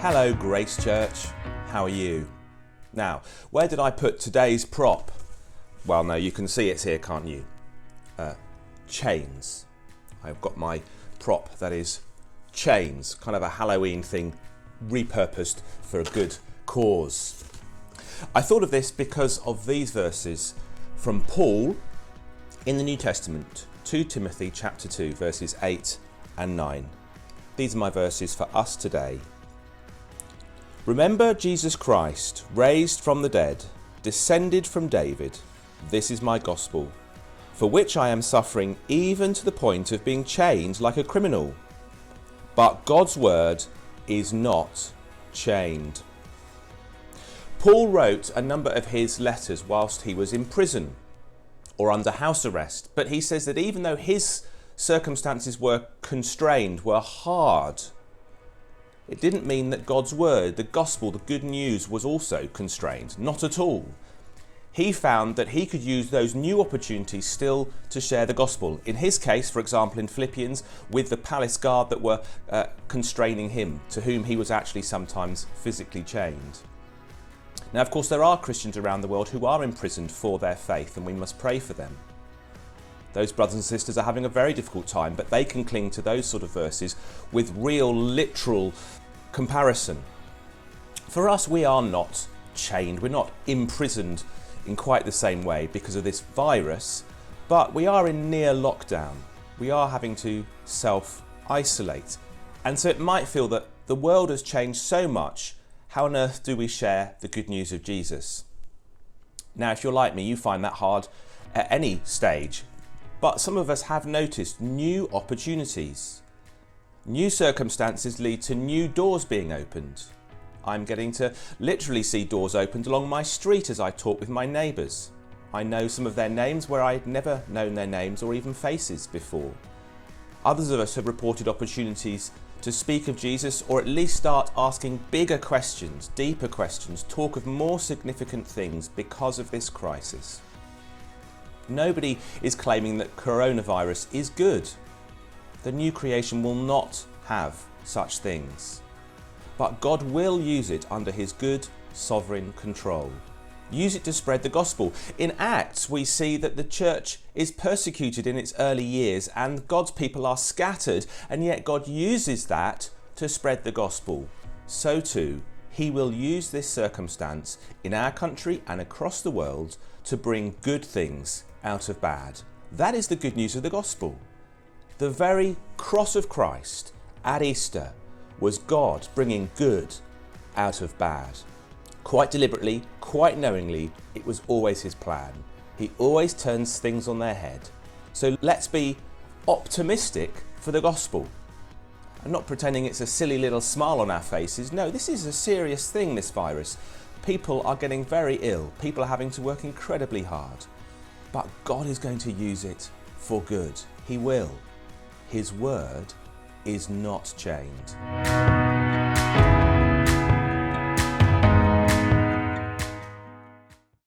Hello Grace Church, how are you? Now, where did I put today's prop? Well, no, you can see it's here, can't you? Chains. I've got my prop that is chains, kind of a Halloween thing repurposed for a good cause. I thought of this because of these verses from Paul in the New Testament, 2 Timothy chapter 2, verses 8 and 9. These are my verses for us today. Remember Jesus Christ, raised from the dead, descended from David. This is my gospel, for which I am suffering even to the point of being chained like a criminal. But God's word is not chained. Paul wrote a number of his letters whilst he was in prison or under house arrest, but he says that even though his circumstances were constrained, were hard, it didn't mean that God's word, the gospel, the good news was also constrained. Not at all. He found that he could use those new opportunities still to share the gospel. In his case, for example, in Philippians, with the palace guard that were constraining him, to whom he was actually sometimes physically chained. Now, of course, there are Christians around the world who are imprisoned for their faith, and we must pray for them. Those brothers and sisters are having a very difficult time, but they can cling to those sort of verses with real, literal comparison. For us, we are not chained. We're not imprisoned in quite the same way because of this virus, but we are in near lockdown. We are having to self-isolate. And so it might feel that the world has changed so much. How on earth do we share the good news of Jesus? Now, if you're like me, you find that hard at any stage. But some of us have noticed new opportunities. New circumstances lead to new doors being opened. I'm getting to literally see doors opened along my street as I talk with my neighbours. I know some of their names where I'd never known their names or even faces before. Others of us have reported opportunities to speak of Jesus, or at least start asking bigger questions, deeper questions, talk of more significant things because of this crisis. Nobody is claiming that coronavirus is good. The new creation will not have such things. But God will use it under his good, sovereign control. Use it to spread the gospel. In Acts, we see that the church is persecuted in its early years and God's people are scattered, and yet God uses that to spread the gospel. So too, he will use this circumstance in our country and across the world to bring good things out of bad. That is the good news of the gospel. The very cross of Christ at Easter was God bringing good out of bad. Quite deliberately, quite knowingly, it was always his plan. He always turns things on their head. So let's be optimistic for the gospel. I'm not pretending it's a silly little smile on our faces. No, this is a serious thing, this virus. People are getting very ill. People are having to work incredibly hard. But God is going to use it for good. He will. His word is not chained.